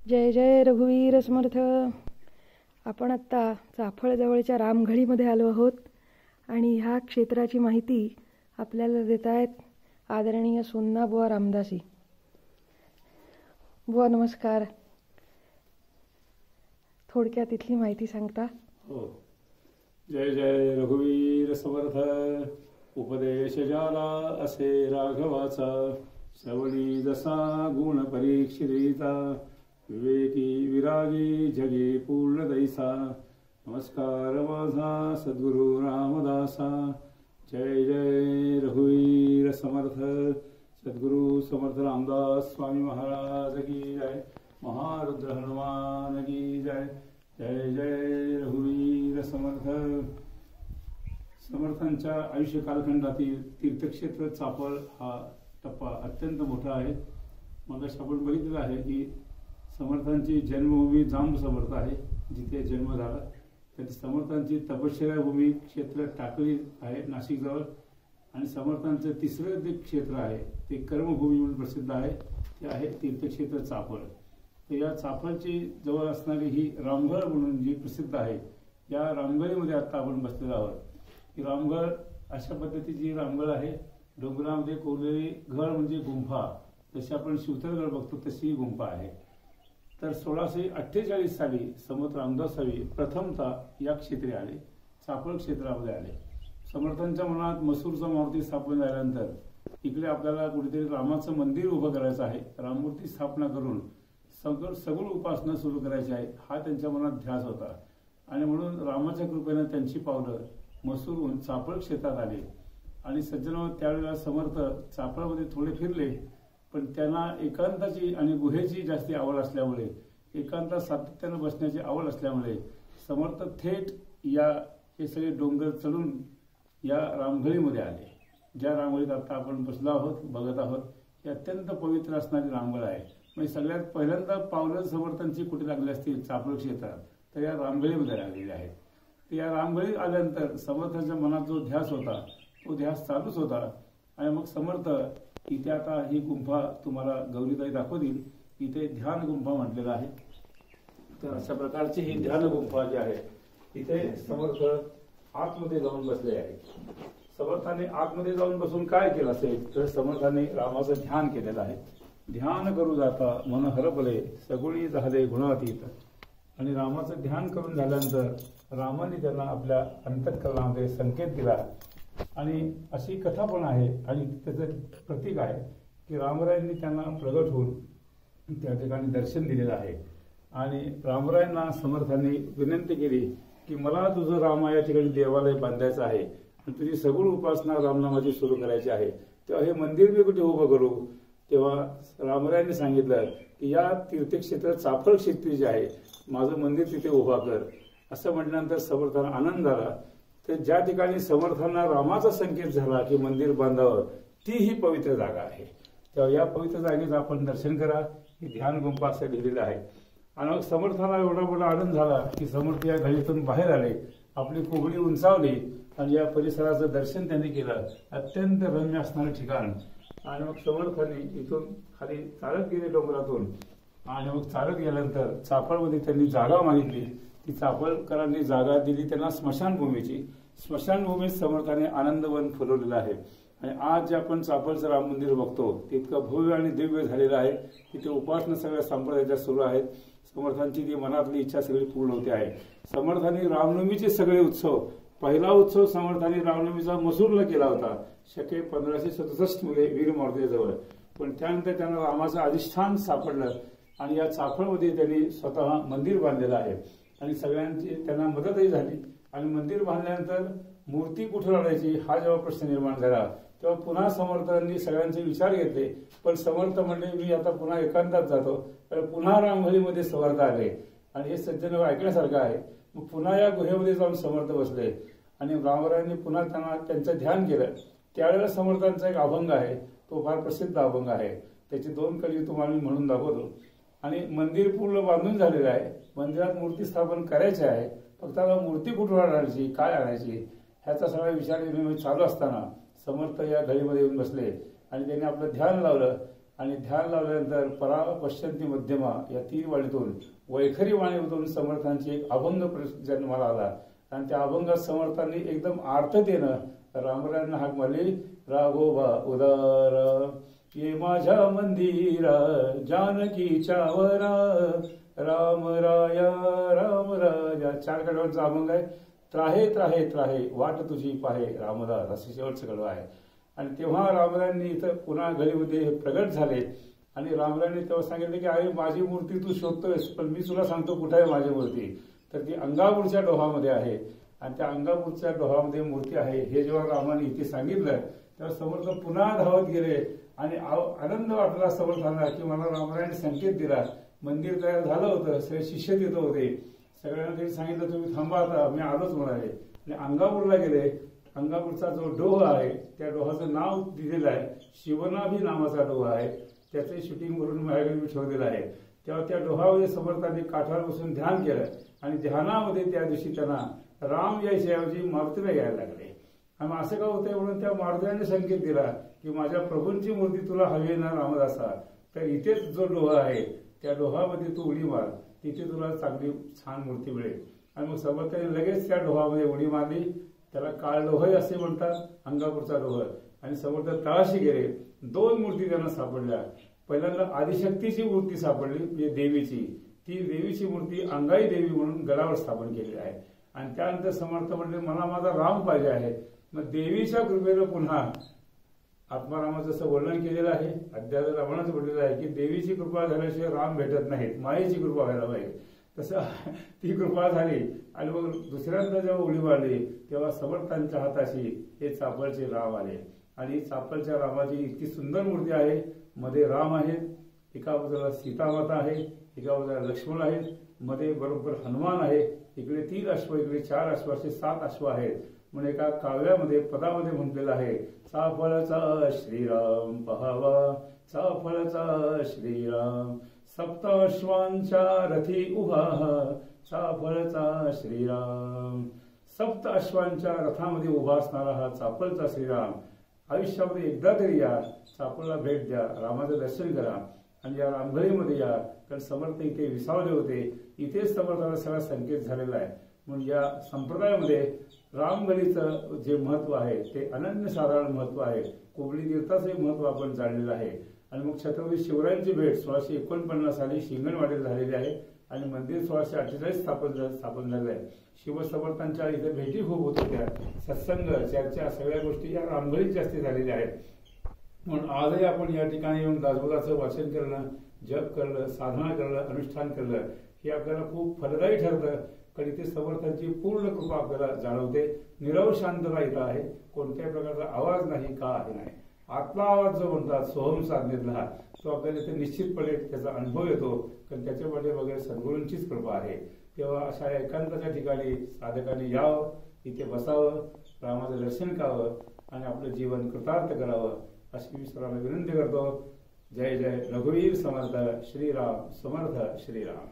जय जय रघुवीर समर्थ. आपण आत्ता चाफळजवळच्या रामघळीमध्ये आलो आहोत आणि ह्या क्षेत्राची माहिती आपल्याला देत आहेत आदरणीय सोन्ना बुवा रामदासी. बुवा नमस्कार. थोडक्यात इथली माहिती सांगता? हो. जय जय रघुवीर समर्थ. उपदेश जाला असे राघवाचा, श्रवणी जसा गुण परीक्षिता, विवेकी विरागी जगे पूर्ण दैसा. नमस्कार माझा सद्गुरु रामदासा. जय जय रघुवीर समर्थ. सद्गुरु समर्थ रामदास स्वामी महाराज की जय. महारुद्र हनुमान की जय. जय जय रघुवीर समर्थ. समर्थांच्या आयुष्य कालखंडातील तीर्थक्षेत्र चाफळ हा टप्पा अत्यंत मोठा आहे. मग आपण बघितलेलं आहे की समर्थांची जन्मभूमी जांब समर्थ आहे, जिथे जन्म झाला. त्याची समर्थांची तपश्चर्या भूमी क्षेत्र टाकळी आहे नाशिकजवळ. आणि समर्थांचं तिसरं जे क्षेत्र आहे ते कर्मभूमी म्हणून प्रसिद्ध आहे, ते आहे तीर्थक्षेत्र चाफळ. तर या चाफळची जवळ असणारी ही रामगळ म्हणून जी प्रसिद्ध आहे, या रामगळीमध्ये आता आपण बसलेलो आहोत. ही रामगळ अशा पद्धतीची रामगळ आहे. डोंगरामध्ये कोरलेली गळ म्हणजे गुंफा, जशी आपण शिवतरगड बघतो तशी ही गुंफा आहे. तर 1648 साली समर्थ रामदासावी प्रथमतः या क्षेत्री आले, चाफळ क्षेत्रामध्ये आले. समर्थांच्या मनात मसूरचा मारुती स्थापन झाल्यानंतर इकडे आपल्याला कुठेतरी रामाचं मंदिर उभं करायचं आहे, राममूर्ती स्थापना करून सगुण उपासना सुरू करायची आहे, हा त्यांच्या मनात ध्यास होता. आणि म्हणून रामाच्या कृपेने त्यांची पावलं मसूरहून चाफळ क्षेत्रात आली. आणि सज्जन त्यावेळेला समर्थ चाफळमध्ये थोडे फिरले, पण त्यांना एकांताची आणि गुहेची जास्ती आवड असल्यामुळे, एकांतात सातत्यानं बसण्याची आवड असल्यामुळे समर्थ थेट हे सगळे डोंगर चढून या रामगळीमध्ये आले. ज्या रामगळीत आता आपण बसलो आहोत, बघत आहोत, ही अत्यंत पवित्र असणारी रामगळ आहे. म्हणजे सगळ्यात पहिल्यांदा पावलं समर्थांची कुठे लागली असतील चाफळ क्षेत्रात, तर या रामगळीमध्ये लागलेली आहेत. तर या रामगळीत आल्यानंतर समर्थांच्या मनात जो ध्यास होता तो ध्यास चालूच होता. आणि मग समर्थ इथे आता ही गुंफा तुम्हाला गौरीताई दाखवतील. इथे ध्यान गुंफा म्हटलेला आहे. तर अशा प्रकारची ही ध्यान गुंफा जी आहे, इथे समर्थ आतमध्ये जाऊन बसले आहे. समर्थाने आतमध्ये जाऊन बसून काय केलं असेल, तर समर्थाने रामाचं ध्यान केलेलं आहे. ध्यान करू जाता मन हरपले, सगुणी झाले गुणातीत. आणि रामाचं ध्यान करून झाल्यानंतर रामाने त्यांना आपल्या अंतःकरणामध्ये संकेत दिला. आणि अशी कथा पण आहे आणि त्याचं प्रतीक आहे की रामरायांनी त्यांना प्रगट होऊन त्या ठिकाणी दर्शन दिलेलं आहे. आणि रामरायांना समर्थांनी विनंती केली की मला तुझं रामा या ठिकाणी देवालय बांधायचं आहे आणि तुझी सगुण उपासना रामनामाची सुरू करायची आहे, तेव्हा हे मंदिर मी कुठे उभं करू. तेव्हा रामरायांनी सांगितलं की या तीर्थक्षेत्र चाफळ क्षेत्री जे आहे, माझं मंदिर तिथे उभा कर. असं म्हटल्यानंतर समर्थांना आनंद झाला. तर ज्या ठिकाणी समर्थांना रामाचा संकेत झाला की मंदिर बांधावं, ती ही पवित्र जागा आहे. तेव्हा या पवित्र जागेचं आपण दर्शन करा. ही ध्यान गुंफा असं लिहिलेलं आहे. आणि मग समर्थांना एवढा मोठा आनंद झाला की समर्थ या घळीतून बाहेर आले, आपली कोगडी उंचावली आणि या परिसराचं दर्शन त्यांनी केलं. अत्यंत रम्य असणारं ठिकाण. आणि मग समर्थांनी इथून खाली चालत गेले डोंगरातून. आणि मग चालत गेल्यानंतर चाफळमध्ये त्यांनी जागा मागितली. ती चाफळकरांनी जागा दिली त्यांना स्मशानभूमीची. स्मशानभूमीत समर्थाने आनंदवन फुलवलेलं आहे. आणि आज जे आपण चाफळचं राम मंदिर बघतो ते इतकं भव्य आणि दिव्य झालेलं आहे. तिथे उपासना सगळ्या संप्रदायाच्या सुरू आहेत. समर्थांची ती मनातली इच्छा सगळी पूर्ण होते आहे. समर्थांनी रामनवमीचे सगळे उत्सव, पहिला उत्सव समर्थांनी रामनवमीचा मसूरला केला होता, शके 1567 मध्ये वीर मारुतीजवळ. पण त्यानंतर त्यांना रामाचं अधिष्ठान सापडलं आणि या चाफळमध्ये त्यांनी स्वतः मंदिर बांधलेलं आहे. आणि सगळ्यांची त्यांना मदतही झाली. आणि मंदिर बांधल्यानंतर मूर्ती कुठे आणायची हा जेव्हा प्रश्न निर्माण झाला, तेव्हा पुन्हा समर्थांनी सगळ्यांचे विचार घेतले. पण समर्थ म्हणले मी आता पुन्हा एकांतात जातो. तर पुन्हा रामगळीमध्ये समर्थ आले. आणि हे सज्जन ऐकण्यासारखं आहे. मग पुन्हा या गुहेमध्ये जाऊन समर्थ बसले आणि रामरायांनी पुन्हा त्यांना त्यांचं ध्यान केलं. त्यावेळेला समर्थांचा एक अभंग आहे, तो फार प्रसिद्ध अभंग आहे. त्याची 2 कडी तुम्हाला मी म्हणून दाखवतो. आणि मंदिर पूर्ण बांधून झालेलं आहे. मंदिरात मूर्ती स्थापन करायची आहे, फक्त आता मूर्ती कुठून आणायची, काय आणायची, ह्याचा सगळा विचार चालू असताना समर्थ या घळीमध्ये येऊन बसले आणि त्यांनी आपलं ध्यान लावलं. आणि ध्यान लावल्यानंतर परा पश्चंती मध्यमा या 3 वाणीतून वैखरी वाणीमधून समर्थांची एक अभंग जन्माला आला आणि त्या अभंगात समर्थांनी एकदम आर्ततेनं रामरायांना हाक मारली, राघोबा उदार ये माझ्या मंदिरा जानकीच्या वरा राम राया 4 कडव्यांचा अभंग आहे. त्राहे त्राहे त्राहे वाट तुझी पाहे रामदास असे शेवटचं कडवं आहे. आणि तेव्हा रामरायांनी इथं पुन्हा गलीमध्ये प्रगट झाले आणि रामरायांनी तेव्हा सांगितले की अरे माझी मूर्ती तू शोधतोयस, पण मी तुला सांगतो कुठे आहे माझी मूर्ती. तर ती अंगापूरच्या डोहामध्ये आहे आणि त्या अंगापूरच्या डोहामध्ये मूर्ती आहे. हे जेव्हा रामाने इथे सांगितलं तेव्हा समर्थ पुन्हा धावत गेले आणि आनंद वाटला समर्थांना की मला रामरायांनी संकेत दिला. मंदिर तयार झालं होतं, सगळे शिष्य तिथं होते. सगळ्यांना त्यांनी सांगितलं तुम्ही थांबा आता, मी आलोच म्हणाले आणि अंगापूरला गेले. अंगापूरचा जो डोह आहे त्या डोहाचं नाव दिलेलं आहे, शिवनाभी नावाचा डोहा आहे. त्याचे शूटिंग करून माझ्याकडे मी ठेवलेलं आहे. तेव्हा त्या डोहामध्ये समर्थांनी काठावर बसून ध्यान केलं आणि ध्यानामध्ये त्या दिवशी त्यांना राम यायच्याऐवजी मारुतीला यायला लागले. आणि असं का होतंय म्हणून त्या मारुतीने संकेत दिला की माझ्या प्रभूंची मूर्ती तुला हवी ना रामदासा, तर इथेच जो डोहा आहे त्या डोहामध्ये तू उडी मार, तिथे तुला चांगली छान मूर्ती मिळेल. आणि मग समर्थांनी लगेच त्या डोहामध्ये उडी मारली. त्याला काळ डोह असे म्हणतात, अंगापूरचा डोह. आणि समर्थ तळाशी गेले. 2 मूर्ती त्यांना सापडल्या. पहिल्यांदा आदिशक्तीची मूर्ती सापडली, म्हणजे देवीची. ती देवीची मूर्ती अंगाई देवी म्हणून गडावर स्थापन केलेली आहे. आणि त्यानंतर समर्थ म्हणले मला माझा राम पाहिजे आहे. मग देवीच्या कृपेनं पुन्हा आत्मारामाचं जसं वर्णन केलेलं आहे, अध्यात्म रामायणाचं म्हटलेलं आहे की देवीची कृपा झाल्याशिवाय राम भेटत नाहीत, मायेची कृपा व्हायला पाहिजे. तसं ती कृपा झाली. आणि मग दुसऱ्यांदा जेव्हा उडी मारली तेव्हा समर्थांच्या हाताशी हे चाफळचे राम आले. आणि चाफळच्या रामाची इतकी सुंदर मूर्ती आहे. मध्ये राम आहेत, एका बाजूला सीतामाता आहे, एका बाजूला लक्ष्मण आहेत, मध्ये बरोबर हनुमान आहे. इकडे 3 अश्व, इकडे 4 अश्व, असे 7 अश्व आहेत. म्हणून एका काव्यामध्ये पदामध्ये म्हटलेलं आहे, चाफळचा श्रीराम पहावा, चाफळचा श्रीराम, 7 अश्वांच्या रथी उभा, चाफळचा श्रीराम. 7 अश्वांच्या रथामध्ये उभा असणारा हा चाफळचा श्रीराम. आयुष्यामध्ये एकदा तरी या, चाफळला भेट द्या, रामाचं दर्शन करा आणि या रामघळीमध्ये या. कारण समर्थ इथे विसावले होते, इथेच समर्थाला सगळा संकेत झालेला आहे. म्हणून या संप्रदायामध्ये रामघळीचं जे महत्व आहे ते अनन्यसाधारण महत्व आहे. कोबडी तीर्थाचंही महत्व आपण जाणलेलं आहे. आणि मग छत्रपती शिवरायांची भेट 1649 साली शिंगणवाडीला झालेली आहे आणि मंदिर 1648 स्थापन झालं आहे. शिवसमर्थांच्या इथे भेटी खूप होत होत्या, सत्संग, चर्चा, सगळ्या गोष्टी या रामघळीत जास्ती झालेल्या आहेत. म्हणून आजही आपण या ठिकाणी येऊन दासबोधाचं वाचन करणं, जप करणं, साधना करणं, अनुष्ठान करणं हे आपल्याला खूप फलदायी ठरतं. कारण इथे समर्थांची पूर्ण कृपा आपल्याला जाणवते. निरव शांतता इथं आहे, कोणत्याही प्रकारचा आवाज नाही, का आहे नाही. आत्मा आवाज जो म्हणतात सोहम साधनेतला, तो आपल्याला इथे निश्चितपणे त्याचा अनुभव येतो. कारण त्याच्यामध्ये वगैरे सद्गुरूंचीच कृपा आहे. तेव्हा अशा एकांताच्या ठिकाणी साधकांनी यावं, इथे बसावं, रामाचं दर्शन करावं आणि आपलं जीवन कृतार्थ करावं अशी मी सर्वांना विनंती करतो. जय जय रघुवीर समर्थ श्रीराम समर्थ श्रीराम.